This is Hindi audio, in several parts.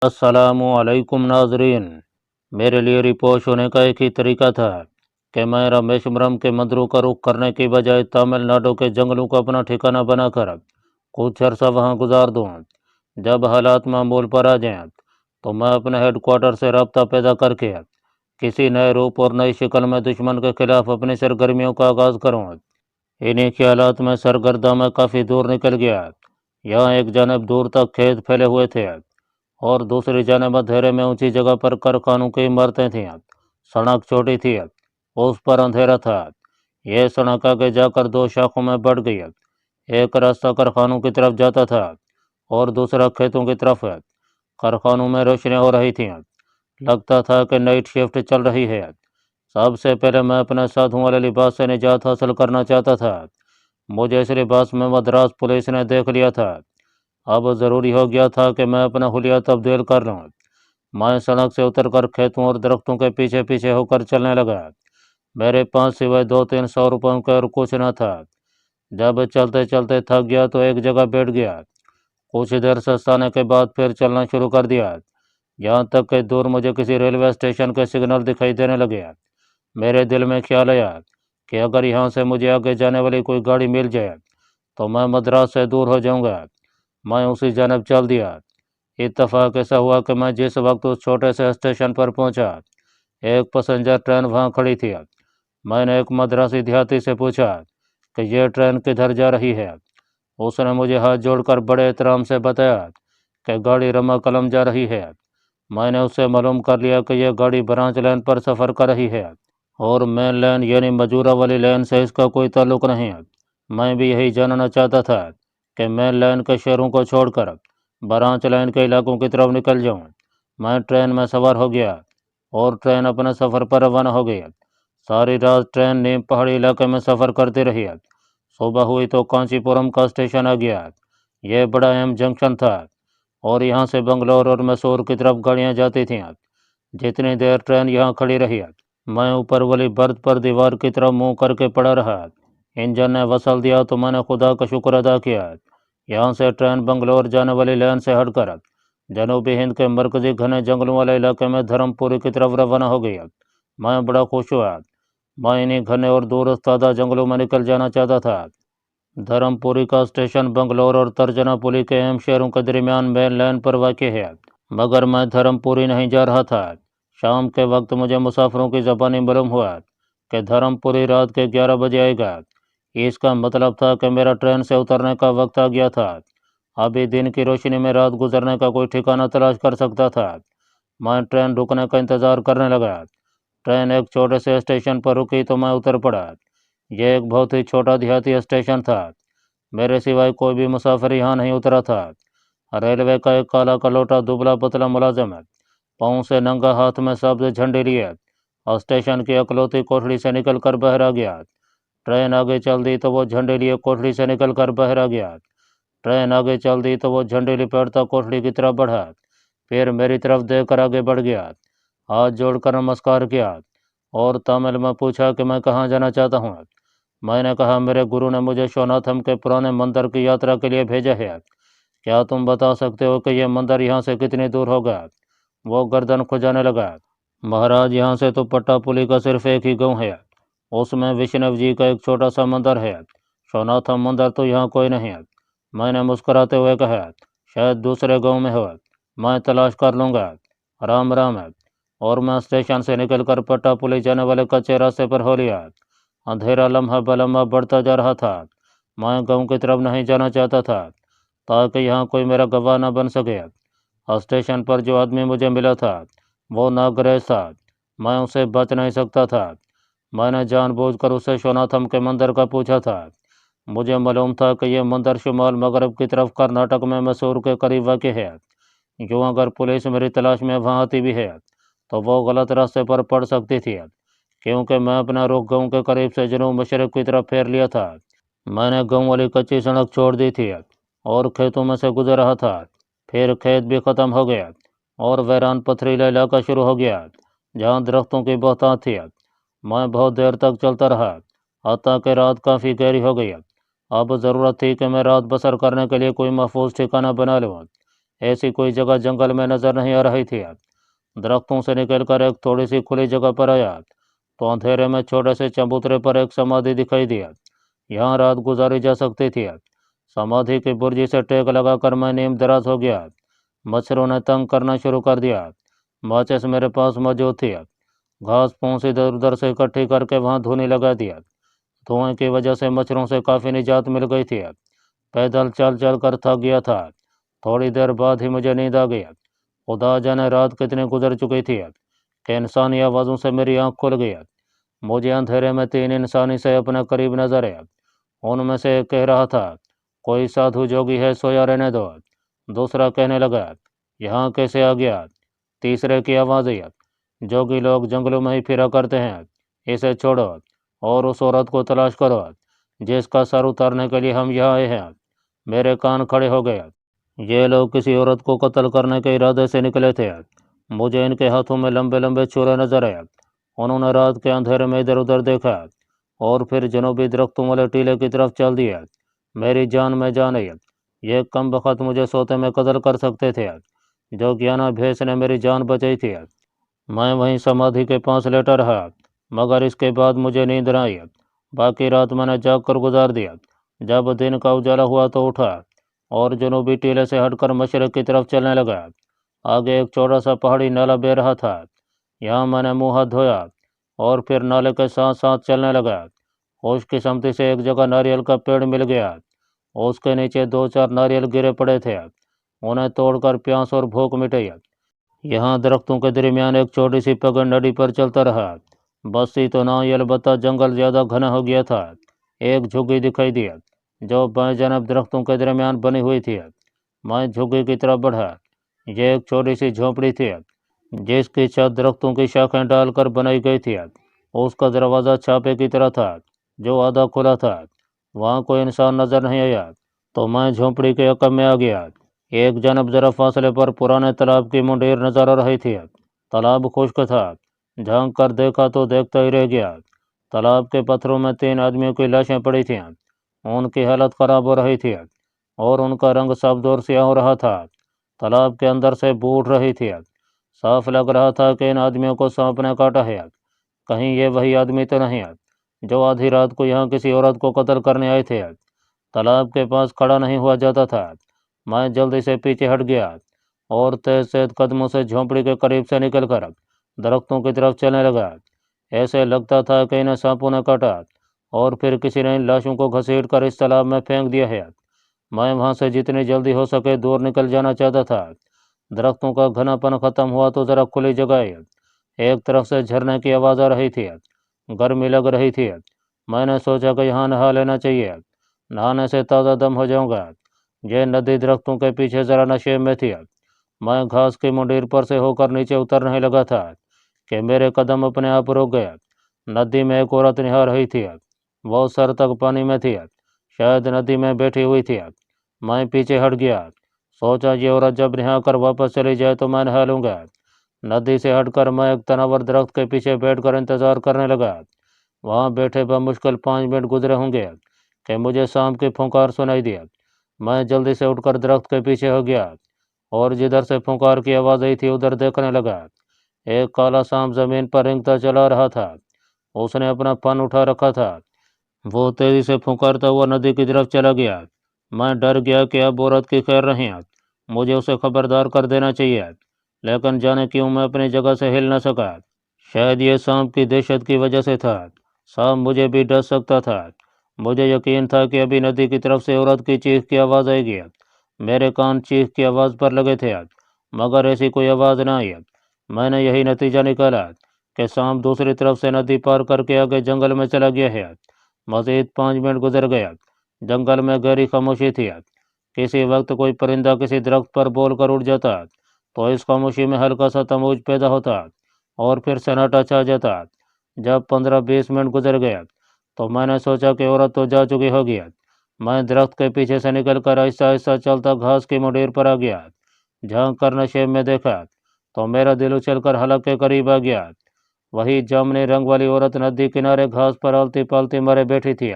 अस्सलामुअलैकुम नाजरीन। मेरे लिए रिपोर्ट होने का एक ही तरीका था कि मैं रामेश्वरम के मंदिरों का रुख करने की बजाय तमिलनाडु के जंगलों को अपना ठिकाना बनाकर कुछ अर्सा वहां गुजार दूं। जब हालात मामूल पर आ जाएं तो मैं अपने हेडक्वार्टर से रब्ता पैदा करके किसी नए रूप और नई शक्ल में दुश्मन के खिलाफ अपनी सरगर्मियों का आगाज करूँ। इन्हीं ख्यालात में सरगर्दा में काफ़ी दूर निकल गया। यहाँ एक जानब दूर तक खेत फैले हुए थे और दूसरी जानब अंधेरे में ऊंची जगह पर कारखानों की इमारतें थीं। सड़क छोटी थी, उस पर अंधेरा था। यह सड़क आगे जाकर दो शाखों में बढ़ गई। एक रास्ता कारखानों की तरफ जाता था और दूसरा खेतों की तरफ। कारखानों में रोशनियां हो रही थीं। लगता था कि नाइट शिफ्ट चल रही है। सबसे पहले मैं अपने साधुओं वाले लिबास से निजात हासिल करना चाहता था। मुझे इस लिबास में मद्रास पुलिस ने देख लिया था। अब ज़रूरी हो गया था कि मैं अपना हुलिया तब्दील कर लूँ। मैं सड़क से उतरकर खेतों और दरख्तों के पीछे पीछे होकर चलने लगा। मेरे पास सिवाय 200-300 रुपयों का और कुछ न था। जब चलते चलते थक गया तो एक जगह बैठ गया। कुछ देर सस्ताने के बाद फिर चलना शुरू कर दिया, यहाँ तक कि दूर मुझे किसी रेलवे स्टेशन के सिग्नल दिखाई देने लगे। मेरे दिल में ख्याल आया कि अगर यहाँ से मुझे आगे जाने वाली कोई गाड़ी मिल जाए तो मैं मद्रास से दूर हो जाऊँगा। मैं उसी जानब चल दिया। इत्तफाक ऐसा हुआ कि मैं जिस वक्त उस छोटे से स्टेशन पर पहुंचा, एक पैसेंजर ट्रेन वहां खड़ी थी। मैंने एक मद्रासी देहाती से पूछा कि यह ट्रेन किधर जा रही है। उसने मुझे हाथ जोड़कर बड़े एहतराम से बताया कि गाड़ी रमा कलम जा रही है। मैंने उससे मालूम कर लिया कि यह गाड़ी ब्रांच लाइन पर सफ़र कर रही है और मेन लाइन यानी मजूरा वाली लाइन से इसका कोई ताल्लुक नहीं। मैं भी यही जानना चाहता था कि मेन लाइन के शहरों को छोड़कर ब्रांच लाइन के इलाकों की तरफ निकल जाऊं। मैं ट्रेन में सवार हो गया और ट्रेन अपने सफ़र पर रवाना हो गई। सारी रात ट्रेन नीम पहाड़ी इलाके में सफ़र करती रही। सुबह हुई तो कांचीपुरम का स्टेशन आ गया। यह बड़ा अहम जंक्शन था और यहाँ से बंगलोर और मैसूर की तरफ गाड़ियाँ जाती थीं। जितनी देर ट्रेन यहाँ खड़ी रही, मैं ऊपर वाली बर्थ पर दीवार की तरफ मुंह करके पड़ा रहा। इंजन ने वसल दिया तो मैंने खुदा का शुक्र अदा किया। यहाँ से ट्रेन बंगलोर जाने वाली लाइन से हटकर जनूबी हिंद के मरकजी घने जंगलों वाले इलाके में धर्मपुरी की तरफ रवाना हो गई। मैं बड़ा खुश हुआ। मैं इन्हीं घने और दूरस्तादा जंगलों में निकल जाना चाहता था। धर्मपुरी का स्टेशन बंगलोर और तर्जनापुली के अहम शहरों के दरमियान मेन लाइन पर वाक़ है, मगर मैं धर्मपुरी नहीं जा रहा था। शाम के वक्त मुझे मुसाफिरों की ज़बानी मालूम हुआ कि धर्मपुरी रात के 11 बजे आएगा। इसका मतलब था कि मेरा ट्रेन से उतरने का वक्त आ गया था। अभी दिन की रोशनी में रात गुजरने का कोई ठिकाना तलाश कर सकता था। मैं ट्रेन रुकने का इंतज़ार करने लगा। ट्रेन एक छोटे से स्टेशन पर रुकी तो मैं उतर पड़ा। यह एक बहुत ही छोटा देहाती स्टेशन था। मेरे सिवाय कोई भी मुसाफिर यहाँ नहीं उतरा था। रेलवे का एक काला कलोटा दुबला पतला मुलाजिम पाँव से नंगा हाथ में सब्ज झंडे लिए स्टेशन की अकलौती कोठड़ी से निकल कर बाहर आ गया। ट्रेन आगे चल दी तो वो झंडे लिए कोठड़ी से निकल कर बाहर आ गया। ट्रेन आगे चल दी तो वो झंडे लिपेटता कोठड़ी की तरफ बढ़ा, फिर मेरी तरफ देखकर आगे बढ़ गया। हाथ जोड़कर नमस्कार किया और तमिल में पूछा कि मैं कहाँ जाना चाहता हूँ। मैंने कहा, मेरे गुरु ने मुझे सोनाथम के पुराने मंदिर की यात्रा के लिए भेजा है। क्या तुम बता सकते हो कि यह मंदिर यहाँ से कितनी दूर होगा? वो गर्दन खुजाने लगा। महाराज, यहाँ से तो पट्टापुली का सिर्फ एक ही गांव है। उसमें विष्णु जी का एक छोटा सा मंदिर है। सोनाथम मंदिर तो यहाँ कोई नहीं है। मैंने मुस्कुराते हुए कहा, शायद दूसरे गांव में हो, मैं तलाश कर लूँगा। राम राम है। और मैं स्टेशन से निकलकर पट्टापुली जाने वाले कच्चे रास्ते पर हो लिया। अंधेरा लम्हा बलम्हा बढ़ता जा रहा था। मैं गांव की तरफ नहीं जाना चाहता था ताकि यहाँ कोई मेरा गवाह न बन सके। स्टेशन पर जो आदमी मुझे मिला था वो नागरेज था। मैं उसे बच नहीं सकता था। मैंने जानबूझकर उससे सोनाथम के मंदिर का पूछा था। मुझे मालूम था कि यह मंदिर शुमाल मगरब की तरफ कर्नाटक में मैसूर के करीब वाक़ है। यूँ अगर पुलिस मेरी तलाश में वहाँ आती भी है तो वो गलत रास्ते पर पड़ सकती थी, क्योंकि मैं अपना रुख गाँव के करीब से जनूब मशरक़ की तरफ फेर लिया था। मैंने गाँव वाली कच्ची सड़क छोड़ दी थी और खेतों में से गुजर रहा था। फिर खेत भी ख़त्म हो गया और वीरान पथरीला इलाका शुरू हो गया जहाँ दरख्तों की बहुतायत थी। मैं बहुत देर तक चलता रहा, हत्ता कि रात काफ़ी गहरी हो गई। अब ज़रूरत थी कि मैं रात बसर करने के लिए कोई महफूज ठिकाना बना लूँ। ऐसी कोई जगह जंगल में नजर नहीं आ रही थी। दरख्तों से निकलकर एक थोड़ी सी खुली जगह पर आया तो अंधेरे में छोटे से चबूतरे पर एक समाधि दिखाई दिया। यहाँ रात गुजारी जा सकती थी। समाधि की बुर्जी से टेक लगाकर मैं नीम दराज हो गया। मच्छरों ने तंग करना शुरू कर दिया। माचिस मेरे पास मौजूद थी। घास फूस इधर उधर से इकट्ठी करके वहां धुनी लगा दिया। धुएं की वजह से मच्छरों से काफ़ी निजात मिल गई थी। पैदल चल चल कर थक गया था। थोड़ी देर बाद ही मुझे नींद आ गई। खुदा जाने रात कितनी गुजर चुकी थी कि इंसानी आवाज़ों से मेरी आंख खुल गई। मुझे अंधेरे में 3 इंसानी से अपने करीब नजर आया। उनमें से एक कह रहा था, कोई साधु जोगी है, सोया रहने दो। दूसरा कहने लगा, यहाँ कैसे आ गया। तीसरे की आवाज़ आई, जोगी लोग जंगलों में ही फिरा करते हैं, इसे छोड़ो और उस औरत को तलाश करो जिसका सर उतारने के लिए हम यहाँ आए हैं। मेरे कान खड़े हो गए। ये लोग किसी औरत को कत्ल करने के इरादे से निकले थे। मुझे इनके हाथों में लंबे लंबे छुरे नजर आए। उन्होंने रात के अंधेरे में इधर उधर देखा और फिर जनूबी दरख्तों वाले टीले की तरफ चल दिया। मेरी जान में जान आई। ये कम बखत मुझे सोते में कत्ल कर सकते थे। जो ज्ञाना भैंस ने मेरी जान बचाई थी। मैं वहीं समाधि के पास लेटा रहा, मगर इसके बाद मुझे नींद न आई। बाकी रात मैंने जाग कर गुजार दिया। जब दिन का उजाला हुआ तो उठा और जनूबी टीले से हटकर मशरक की तरफ चलने लगा। आगे एक चौड़ा सा पहाड़ी नाला बह रहा था। यहाँ मैंने मुंह हाथ धोया और फिर नाले के साथ साथ चलने लगा। खुशकिस्मती से एक जगह नारियल का पेड़ मिल गया। उसके नीचे 2-4 नारियल गिरे पड़े थे। उन्हें तोड़कर प्यास और भूख मिटाई। यहाँ दरख्तों के दरमियान एक छोटी सी पगड़ नदी पर चलता रहा। बस्ती तो ना ही, अलबत्ता जंगल ज़्यादा घना हो गया था। एक झुग्गी दिखाई दी जो बाएं जानब दरख्तों के दरमियान बनी हुई थी। मैं झुग्गी की तरफ बढ़ा। यह एक छोटी सी झोंपड़ी थी जिसकी छत दरख्तों की शाखें डालकर बनाई गई थी। उसका दरवाज़ा छापे की तरह था जो आधा खुला था। वहाँ कोई इंसान नजर नहीं आया तो मैं झोंपड़ी के अकब में आ गया। एक जानब जरा फासले पर पुराने तालाब की मुंडेर नजर आ रही थी। तालाब खुश्क था। झांक कर देखा तो देखता ही रह गया। तालाब के पत्थरों में 3 आदमियों की लाशें पड़ी थीं। उनकी हालत खराब हो रही थी और उनका रंग सब्ज और स्याह हो रहा था। तालाब के अंदर से बू उठ रही थी। साफ लग रहा था कि इन आदमियों को सांप ने काटा है। कहीं ये वही आदमी तो नहीं जो आधी रात को यहाँ किसी औरत को कत्ल करने आए थे। तालाब के पास खड़ा नहीं हुआ जाता था। मैं जल्दी से पीछे हट गया और तेज तेज कदमों से झोंपड़ी के करीब से निकलकर दरख्तों की तरफ चलने लगा। ऐसे लगता था कि इन्हें सांपों ने काटा और फिर किसी ने इन लाशों को घसीट कर इस तालाब में फेंक दिया है। मैं वहां से जितनी जल्दी हो सके दूर निकल जाना चाहता था। दरख्तों का घनापन खत्म हुआ तो जरा खुली जगह आई। एक तरफ से झरने की आवाज़ आ रही थी। गर्मी लग रही थी। मैंने सोचा कि यहाँ नहा लेना चाहिए। नहाने से ताज़ा दम हो जाऊंगा। यह नदी दरख्तों के पीछे जरा नशे में थी। मैं घास की मुंडीर पर से होकर नीचे उतरने लगा था कि मेरे कदम अपने आप रुक गए। नदी में एक औरत नहा रही थी। वो सर तक पानी में थी। शायद नदी में बैठी हुई थी। मैं पीछे हट गया। सोचा ये औरत जब नहा कर वापस चली जाए तो मैं नहा लूंगा। नदी से हटकर मैं एक तनावर दरख्त के पीछे बैठकर इंतजार करने लगा। वहां बैठे बमुश्किल 5 मिनट गुजरे होंगे कि मुझे सांप की फुंकार सुनाई दिया। मैं जल्दी से उठकर दरख्त के पीछे हो गया और जिधर से फुंकार की आवाज़ आई थी उधर देखने लगा। एक काला सांप जमीन पर रेंगता चला रहा था। उसने अपना फन उठा रखा था। वो तेजी से फुंकारता हुआ नदी की तरफ चला गया। मैं डर गया कि अब औरत की खैर नहीं। मुझे उसे खबरदार कर देना चाहिए, लेकिन जाने क्यों मैं अपनी जगह से हिल न सका। शायद ये सांप की दहशत की वजह से था। सांप मुझे भी डर सकता था। मुझे यकीन था कि अभी नदी की तरफ से औरत की चीख की आवाज़ आएगी। मेरे कान चीख की आवाज़ पर लगे थे, मगर ऐसी कोई आवाज़ न आई। मैंने यही नतीजा निकाला कि सांप दूसरी तरफ से नदी पार करके आगे जंगल में चला गया है। मज़ीद 5 मिनट गुजर गया। जंगल में गहरी खामोशी थी। किसी वक्त कोई परिंदा किसी दरख्त पर बोल कर उड़ जाता तो इस खामोशी में हल्का सा तमूज पैदा होता और फिर सन्नाटा छा जाता। जब 15-20 मिनट गुजर गया तो मैंने सोचा कि औरत तो जा चुकी होगी। मैं दरख्त के पीछे से निकलकर आहिस्ता आहिस्ता चलता घास की मुंडेर पर आ गया। झांक कर नशे में देखा तो मेरा दिल उछलकर हलक के करीब आ गया। वही जामुनी रंग वाली औरत नदी किनारे घास पर आलती पालती मरे बैठी थी।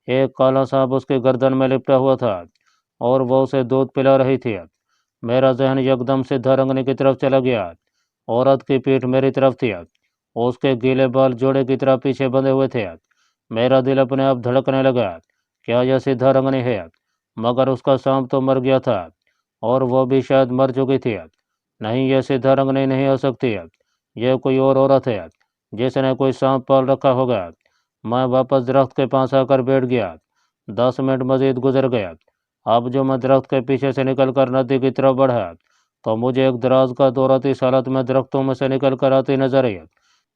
एक काला सांप उसके गर्दन में लिपटा हुआ था और वह उसे दूध पिला रही थी। मेरा जहन एकदम सिद्धारंगनी की तरफ चला गया। औरत की पीठ मेरी तरफ थी। उसके गीले बाल जोड़े की तरह पीछे बंधे हुए थे। मेरा दिल अपने आप धड़कने लगा। क्या यह सिद्धारंगनी है? मगर उसका सांप तो मर गया था, और वो भी शायद मर चुकी थी। नहीं, यह सिद्धारंगनी नहीं हो सकती। यह कोई और औरत है जिसने कोई सांप पाल रखा होगा। मैं वापस दरख्त के पास आकर बैठ गया। 10 मिनट मजीद गुजर गया। अब जो मैं दरख्त के पीछे से निकलकर नदी की तरफ बढ़ा, तो मुझे एक दराज का दौराती इस हालत में दरख्तों में से निकल कर आती नजर आई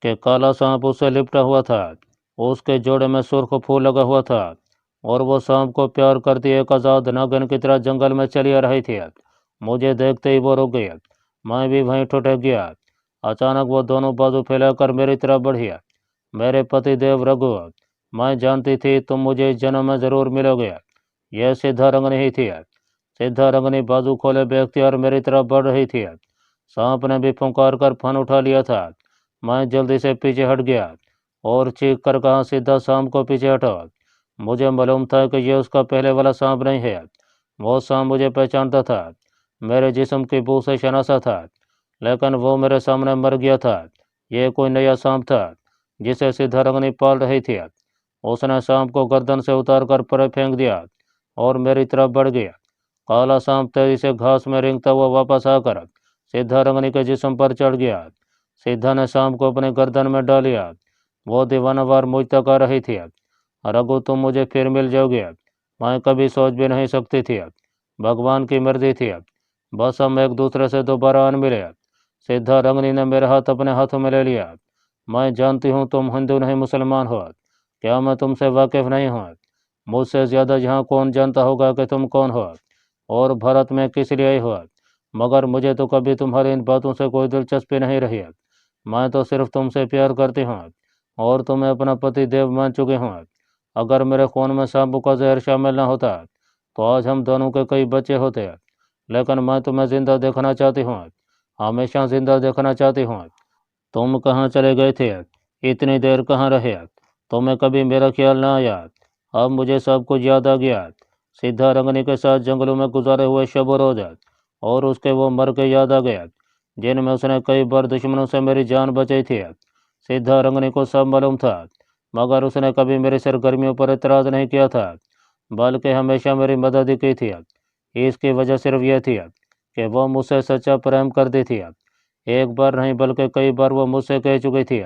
कि काला सांप उससे लिपटा हुआ था। उसके जोड़े में सुर्ख फूल लगा हुआ था, और वो सांप को प्यार करती एक आज़ाद नागिन की तरह जंगल में चली आ रही थी। मुझे देखते ही वो रुक गई। मैं भी वहीं ठुठक गया। अचानक वो दोनों बाजू फैलाकर मेरी तरफ बढ़ी। मेरे पति देव रघु, मैं जानती थी तुम मुझे इस जन्म में जरूर मिलोगे। यह सिद्धारंगनी ही थी। सिद्धारंगनी बाजू खोले बेख्तियार मेरी तरफ बढ़ रही थी। सांप ने भी फुंकार कर फन उठा लिया था। मैं जल्दी से पीछे हट गया और चीख कर कहा, सीधा सांप को पीछे हटो। मुझे मालूम था कि यह उसका पहले वाला सांप नहीं है। वो सांप मुझे पहचानता था, मेरे जिस्म की बू से शनासा था, लेकिन वो मेरे सामने मर गया था। यह कोई नया सांप था जिसे सिद्धारंगनी पाल रही थी। उसने सांप को गर्दन से उतार कर परे फेंक दिया और मेरी तरफ बढ़ गया। काला सांप तेजी से घास में रेंगता हुआ वापस आकर सिद्धारंगनी के जिस्म पर चढ़ गया। सिद्धा ने सांप को अपने गर्दन में डाल लिया। वो दीवानावार मुझ तक आ रही थी। रघु, तुम मुझे फिर मिल जाओगे। मैं कभी सोच भी नहीं सकती थी। भगवान की मर्जी थी। बस हम एक दूसरे से दोबारा अन मिले। सिद्धारंगनी ने मेरा हाथ अपने हाथों में ले लिया। मैं जानती हूँ तुम हिंदू नहीं मुसलमान हो। क्या मैं तुमसे वाकिफ नहीं हूँ? मुझसे ज़्यादा यहाँ कौन जानता होगा कि तुम कौन हो और भारत में किस लिए आई हो। मगर मुझे तो कभी तुम्हारी इन बातों से कोई दिलचस्पी नहीं रही। मैं तो सिर्फ तुमसे प्यार करती हूँ और तुम्हें अपना पति देव मान चुकी हूँ। अगर मेरे खून में सांपों का जहर शामिल न होता, तो आज हम दोनों के कई बच्चे होते। लेकिन मैं तुम्हें जिंदा देखना चाहती हूँ, हमेशा जिंदा देखना चाहती हूँ। तुम कहाँ चले गए थे? इतनी देर कहाँ रहे? तुम्हें कभी मेरा ख्याल ना आया? अब मुझे सब कुछ याद आ गया। सिद्धारंगनी के साथ जंगलों में गुजारे हुए शब रोज और उसके वो मर के याद आ गया जिनमें उसने कई बार दुश्मनों से मेरी जान बचाई थी। सिद्धारंगनी को सब मालूम था, मगर उसने कभी मेरी सरगर्मियों पर एतराज़ नहीं किया था, बल्कि हमेशा मेरी मदद ही की थी। इसकी वजह सिर्फ यह थी कि वह मुझसे सच्चा प्रेम करती थी। एक बार नहीं बल्कि कई बार वो मुझसे कह चुकी थी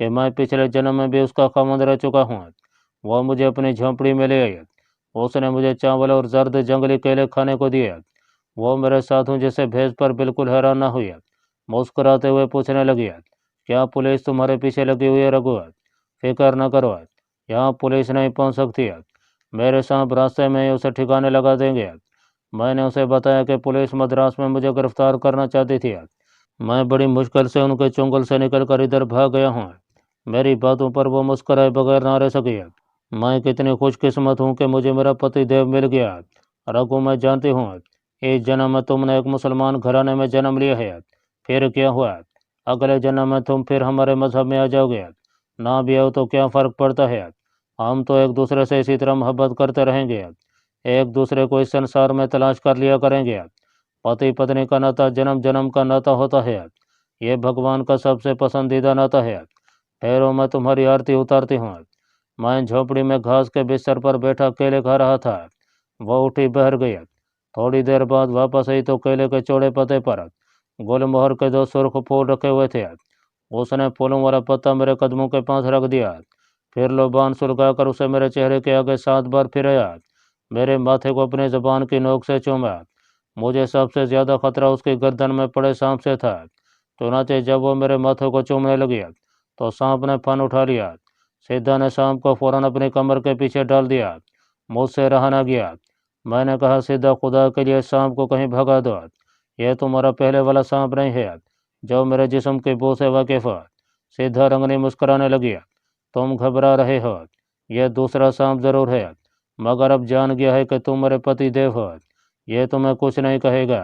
कि मैं पिछले जन्म में भी उसका खामंद रह चुका हूँ। वह मुझे अपनी झोंपड़ी में ले आई। उसने मुझे चावल और जर्द जंगली केले खाने को दिए। वो मेरे साथों जैसे भेज पर बिल्कुल हैरान न हुई। मुस्कुराते हुए पूछने लगी, क्या पुलिस तुम्हारे पीछे लगी हुई है रघु? फिक्र न करो, यहाँ पुलिस नहीं पहुँच सकती। मेरे सांप रास्ते में ही उसे ठिकाने लगा देंगे। मैंने उसे बताया कि पुलिस मद्रास में मुझे गिरफ्तार करना चाहती थी। मैं बड़ी मुश्किल से उनके चुंगल से निकलकर इधर भाग गया हूँ। मेरी बातों पर वो मुस्कुराए बगैर ना रह सकी। मैं कितनी खुशकिस्मत हूँ कि मुझे मेरा पति देव मिल गया। रघु, मैं जानती हूँ इस जन्म में तुमने एक मुसलमान घराने में जन्म लिया है। फिर क्या हुआ? अगले जन्म में तुम फिर हमारे मजहब में आ जाओगे। ना भी आओ तो क्या फ़र्क पड़ता है? हम तो एक दूसरे से इसी तरह मोहब्बत करते रहेंगे। एक दूसरे को इस संसार में तलाश कर लिया करेंगे। पति पत्नी का नाता जन्म जन्म का नाता होता है। ये भगवान का सबसे पसंदीदा नाता है। ठहरो, मैं तुम्हारी आरती उतारती हूँ। मैं झोपड़ी में घास के बिस्तर पर बैठा केले खा रहा था। वह उठी बहर गई। थोड़ी देर बाद वापस आई तो केले के चौड़े पत्ते पर गुलमोहर के 2 सुर्ख फूल रखे हुए थे। उसने फूलों वाला पत्ता मेरे कदमों के पास रख दिया, फिर लोबान सुलगाकर उसे मेरे चेहरे के आगे 7 बार फिराया। मेरे माथे को अपनी जबान की नोक से चूमा। मुझे सबसे ज्यादा खतरा उसकी गर्दन में पड़े सांप से था। चुनाचे जब वो मेरे माथे को चूमने लगी, तो सांप ने फन उठा लिया। सिद्धा ने सांप को फौरन अपनी कमर के पीछे डाल दिया। मुझसे रहा न गया। मैंने कहा, सिद्धा, खुदा के लिए सांप को कहीं भगा दो। यह तुम्हारा पहले वाला सांप नहीं है जो मेरे जिस्म की बू से वाकिफ हो। सिद्धा रंगनी मुस्कुराने लगी। तुम घबरा रहे हो, यह दूसरा सांप जरूर है, मगर अब जान गया है कि तुम मेरे पति देव हो। यह तुम्हें कुछ नहीं कहेगा।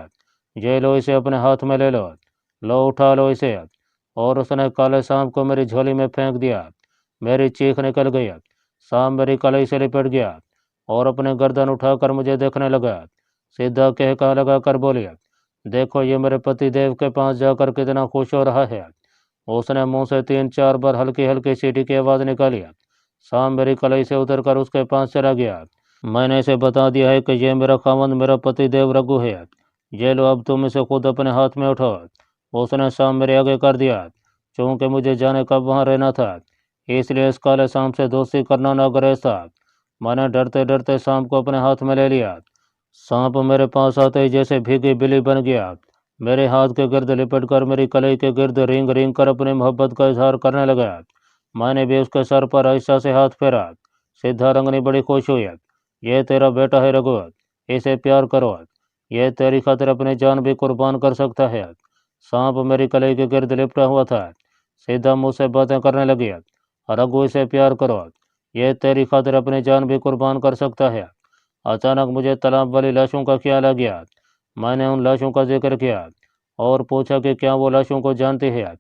ये लो, इसे अपने हाथ में ले लो। लो, उठा लो इसे। और उसने काले सांप को मेरी झोली में फेंक दिया। मेरी चीख निकल गई। सांप मेरी कलाई से लिपट गया और अपने गर्दन उठाकर मुझे देखने लगा। सीधा कहका लगा कर बोली, देखो ये मेरे पति देव के पास जाकर कितना खुश हो रहा है। उसने मुंह से 3-4 बार हल्की हल्की सीटी की आवाज़ निकाली। शाम मेरी कलाई से उतरकर उसके पास चला गया। मैंने इसे बता दिया है कि ये मेरा खामंद मेरा पति देव रघु है। ये लो अब तुम इसे खुद अपने हाथ में उठाओ। उसने शाम मेरे आगे कर दिया। चूंकि मुझे जाने कब वहाँ रहना था, इसलिए इस काले शाम से दोस्ती करना नागुरेज था। मैंने डरते डरते शाम को अपने हाथ में ले लिया। सांप मेरे पास आते ही जैसे भीगी बिल्ली बन गया। मेरे हाथ के गिर्द लिपट कर मेरी कलाई के गिर्द रेंग रेंग कर अपनी मोहब्बत का इजहार करने लगा। मैंने भी उसके सर पर आहिस्ता से हाथ फेरा। सिद्धारंगनी बड़ी खुश हुई। यह तेरा बेटा है रघु, इसे प्यार करो। यह तेरी खातिर अपनी जान भी कुर्बान कर सकता है। सांप मेरी कलाई के गिर्द लिपटा हुआ था। सीधा मुझसे बातें करने लगी। रघु इसे प्यार करो, यह तेरी खातिर अपनी जान भी कुर्बान कर सकता है। अचानक मुझे तालाब वाली लाशों का ख्याल आ गया। मैंने उन लाशों का जिक्र किया और पूछा कि क्या वो लाशों को जानती है।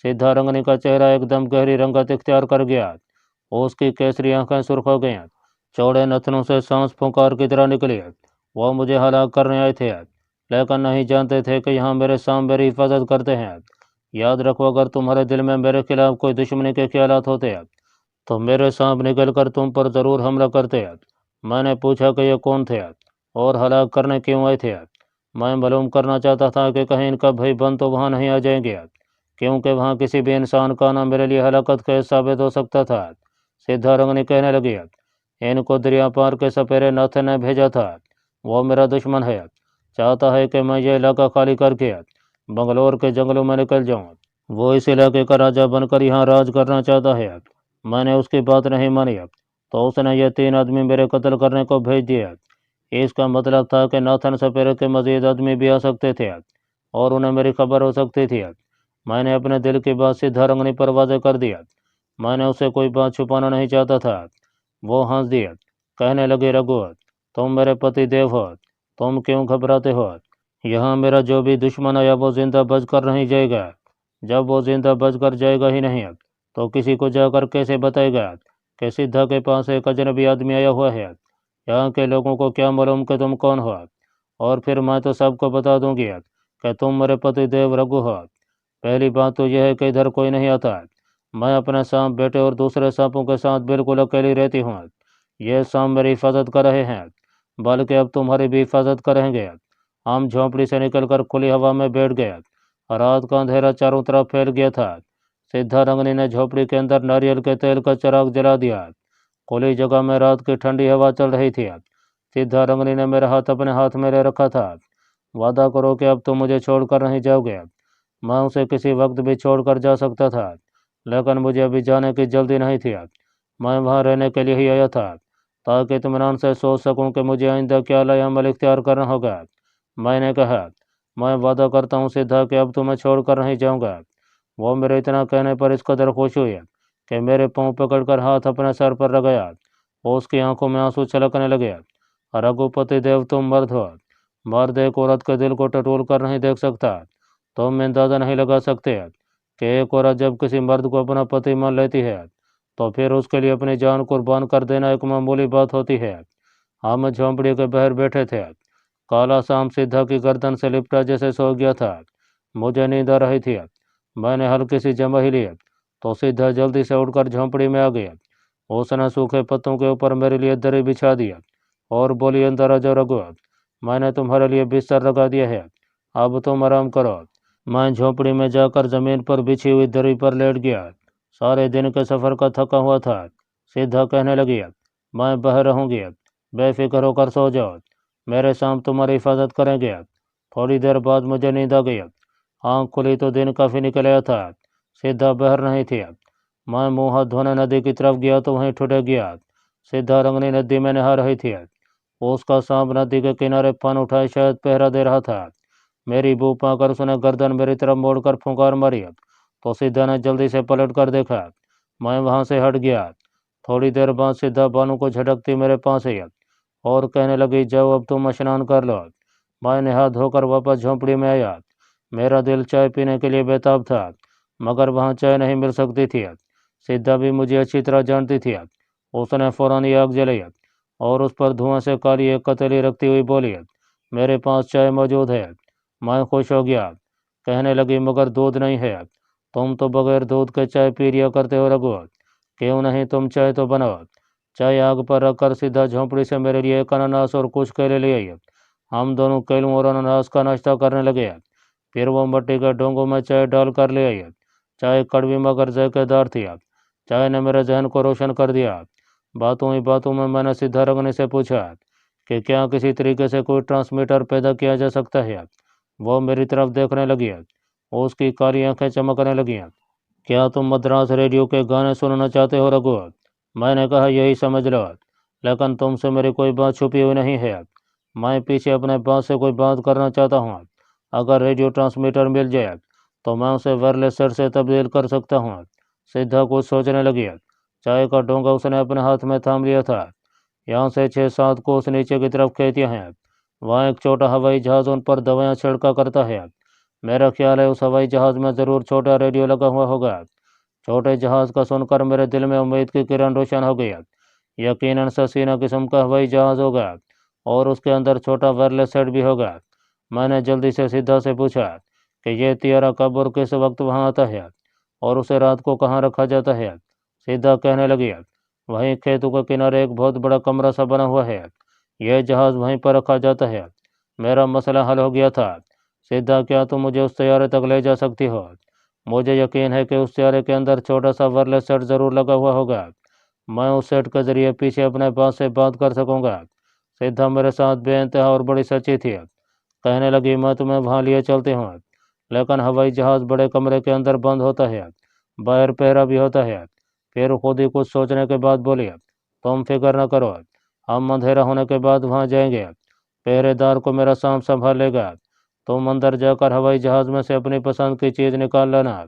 सिद्धारंगनी का चेहरा एकदम गहरी रंगत इख्तियार कर गया। उसकी केसरी आंखें सुर्ख हो गईं। चौड़े नथनों से सांस फुंकार की तरह निकली। वो मुझे हलाक करने आए थे, लेकिन नहीं जानते थे कि यहाँ मेरे सांप मेरी हिफाजत करते हैं। याद रखो, अगर तुम्हारे दिल में मेरे खिलाफ कोई दुश्मनी के ख्यालात होते तो मेरे सांप निकल कर तुम पर ज़रूर हमला करते। मैंने पूछा कि ये कौन थे और हलाक करने क्यों आए थे। मैं मालूम करना चाहता था कि कहीं इनका भाई बन तो वहाँ नहीं आ जाएंगे, क्योंकि वहाँ किसी भी इंसान का आना मेरे लिए हलाकत का साबित हो सकता था। सिद्धारंगनी कहने लगी, इनको दरिया पार के सपेरे नाथे ने भेजा था। वो मेरा दुश्मन है, चाहता है कि मैं ये इलाका खाली करके बंगलोर के जंगलों में निकल जाऊं। वो इस इलाके का राजा बनकर यहाँ राज करना चाहता है। मैंने उसकी बात नहीं मानी तो उसने ये 3 आदमी मेरे कत्ल करने को भेज दिया। इसका मतलब था कि नाथन सपेरे के मजीद आदमी भी आ सकते थे और उन्हें मेरी खबर हो सकती थी। मैंने अपने दिल की बात सिद्धारंगनी पर वाज़ेह कर दिया। मैंने उससे कोई बात छुपाना नहीं चाहता था। वो हंस दिया, कहने लगे, रघु तुम मेरे पति देव हो, तुम क्यों घबराते हो। यहाँ मेरा जो भी दुश्मन आया वो जिंदा बच कर नहीं जाएगा। जब वो जिंदा बच कर जाएगा ही नहीं तो किसी को जाकर कैसे बताएगा कि सिद्धा के पास एक अजनबी आदमी आया हुआ है। यहाँ के लोगों को क्या मालूम कि तुम कौन हो। और फिर मैं तो सबको बता दूंगी कि तुम मेरे पति देव रघु हो। पहली बात तो यह है कि इधर कोई नहीं आता। मैं अपने सांप बेटे और दूसरे सांपों के साथ बिल्कुल अकेली रहती हूँ। ये सांप मेरी हिफाजत कर रहे हैं, बल्कि अब तुम्हारी भी हिफाजत करेंगे। हम झोंपड़ी से निकलकर खुली हवा में बैठ गए। रात का अंधेरा चारों तरफ फैल गया था। सिद्धारंगनी ने झोंपड़ी के अंदर नारियल के तेल का चिराग जला दिया। खुली जगह में रात की ठंडी हवा चल रही थी। सिद्धारंगनी ने मेरा हाथ अपने हाथ में ले रखा था। वादा करो कि अब तुम मुझे छोड़कर नहीं जाओगे। मैं उसे किसी वक्त भी छोड़कर जा सकता था, लेकिन मुझे अभी जाने की जल्दी नहीं थी। मैं वहाँ रहने के लिए ही आया था, ताकि इत्मीनान से सोच सकूं कि मुझे आइंदा क्या अमल इख्तियार करना होगा। मैंने कहा, मैं वादा करता हूँ सिद्धा कि अब तुम्हें छोड़कर नहीं जाऊँगा। वो मेरे इतना कहने पर इस कदर खुश हुई कि मेरे पाँव पकड़कर हाथ अपने सर पर लगाया। उसकी आंखों में आंसू छलकने लगे। रघुपति देव तुम मर्द हो। मर्द एक औरत के दिल को टटोल कर नहीं देख सकता। तुम अंदाजा नहीं लगा सकते कि एक औरत जब किसी मर्द को अपना पति मान लेती है तो फिर उसके लिए अपनी जान कुर्बान कर देना एक मामूली बात होती है। हम झोंपड़ी के बाहर बैठे थे। काला शाम सिद्धा की गर्दन से लिपटा जैसे सो गया था। मुझे नींद आ रही थी। मैंने हल्की सी जमा ही ली तो सिद्धा जल्दी से उठकर झोंपड़ी में आ गया। उसने सूखे पत्तों के ऊपर मेरे लिए दरी बिछा दिया और बोली, अंदर आ जाओ रघु, मैंने तुम्हारे लिए बिस्तर लगा दिया है, अब तुम आराम करो। मैं झोंपड़ी में जाकर जमीन पर बिछी हुई दरी पर लेट गया। सारे दिन के सफर का थका हुआ था। सिद्धा कहने लगी, मैं बाहर रहूंगी, बेफिक्र होकर सो जाओ, मेरे सांप तुम्हारी हिफाजत करेंगे। थोड़ी देर बाद मुझे नींद आ गई। आँख खुली तो दिन काफ़ी निकल आया था। सिद्धा बाहर नहीं थी। मैं मुँह हाथ धोने नदी की तरफ गया तो वहीं ठुठक गया। सिद्धारंगनी नदी में नहा रही थी। उसका सांप नदी के किनारे फन उठाए शायद पहरा दे रहा था। मेरी बू पाकर उसने गर्दन मेरी तरफ मोड़कर फुंकार मारी तो सिद्धा ने जल्दी से पलट कर देखा। मैं वहां से हट गया। थोड़ी देर बाद सिद्धा बानू को झटकती मेरे पास आई और कहने लगी, जाओ अब तुम स्नान कर लो। मैं नहा धोकर वापस झोंपड़ी में आया। मेरा दिल चाय पीने के लिए बेताब था, मगर वहाँ चाय नहीं मिल सकती थी। सिद्धा भी मुझे अच्छी तरह जानती थी। उसने फौरन आग जलाई और उस पर धुआं से काली एक कतली रखती हुई बोली, मेरे पास चाय मौजूद है। मैं खुश हो गया। कहने लगी, मगर दूध नहीं है। तुम तो बगैर दूध के चाय पी लिया करते हो रघु। क्यों नहीं तुम चाय तो बनाओ। चाय आग पर रखकर सीधा झोंपड़ी से मेरे लिए एक अनानास और कुछ केले ले आई। हम दोनों केलों और अनानास का नाश्ता करने लगे। फिर वो मट्टी के डोंगों में चाय डाल कर ले आई। चाय कड़वी मगर जायकेदार थी। चाय ने मेरे जहन को रोशन कर दिया। बातों ही बातों में मैंने सीधा रंगने से पूछा कि क्या किसी तरीके से कोई ट्रांसमीटर पैदा किया जा सकता है। वो मेरी तरफ देखने लगी। उसकी काली आंखें चमकने लगी। क्या तुम मद्रास रेडियो के गाने सुनना चाहते हो रघु? मैंने कहा, यही समझ लो। लेकिन तुमसे मेरी कोई बात छुपी हुई नहीं है। मैं पीछे अपने बात से कोई बात करना चाहता हूँ। अगर रेडियो ट्रांसमीटर मिल जाए तो मैं उसे वायरलेस सेट से तब्दील कर सकता हूँ। सिद्धा कुछ सोचने लगी। चाय का डोंगा उसने अपने हाथ में थाम लिया था। यहाँ से 6-7 कोस नीचे की तरफ खेतियाँ हैं। वहाँ एक छोटा हवाई जहाज उन पर दवाएं छिड़का करता है। मेरा ख्याल है उस हवाई जहाज में ज़रूर छोटा रेडियो लगा हुआ होगा। छोटे जहाज का सुनकर मेरे दिल में उम्मीद की किरण रोशन हो गई। यकीनन ससीना किस्म का हवाई जहाज होगा और उसके अंदर छोटा वायरलेस सेट भी होगा। मैंने जल्दी से सिद्धा से पूछा कि ये तियारा कब और किस वक्त वहाँ आता है और उसे रात को कहाँ रखा जाता है। सिद्धा कहने लगी, वहीं खेतों के किनारे एक बहुत बड़ा कमरा सा बना हुआ है। यह जहाज वहीं पर रखा जाता है। मेरा मसला हल हो गया था। सिद्धा, क्या तुम मुझे उस तैयारे तक ले जा सकती हो? मुझे यकीन है कि उस तैयारे के अंदर छोटा सा वायरलेस सेट ज़रूर लगा हुआ होगा। मैं उस सेट के जरिए पीछे अपने बाप से बात कर सकूंगा। सिद्धा मेरे साथ बेइंतहा और बड़ी सच्ची थी। कहने लगी, मैं तुम्हें वहाँ लिए चलती हूँ। लेकिन हवाई जहाज़ बड़े कमरे के अंदर बंद होता है, बाहर पहरा भी होता है। फिर खुद ही कुछ सोचने के बाद बोली, तुम फिक्र न करो, हम अंधेरा होने के बाद वहाँ जाएंगे। पहरेदार को मेरा सांप संभाल लेगा। तुम अंदर जाकर हवाई जहाज़ में से अपनी पसंद की चीज़ निकाल लेना।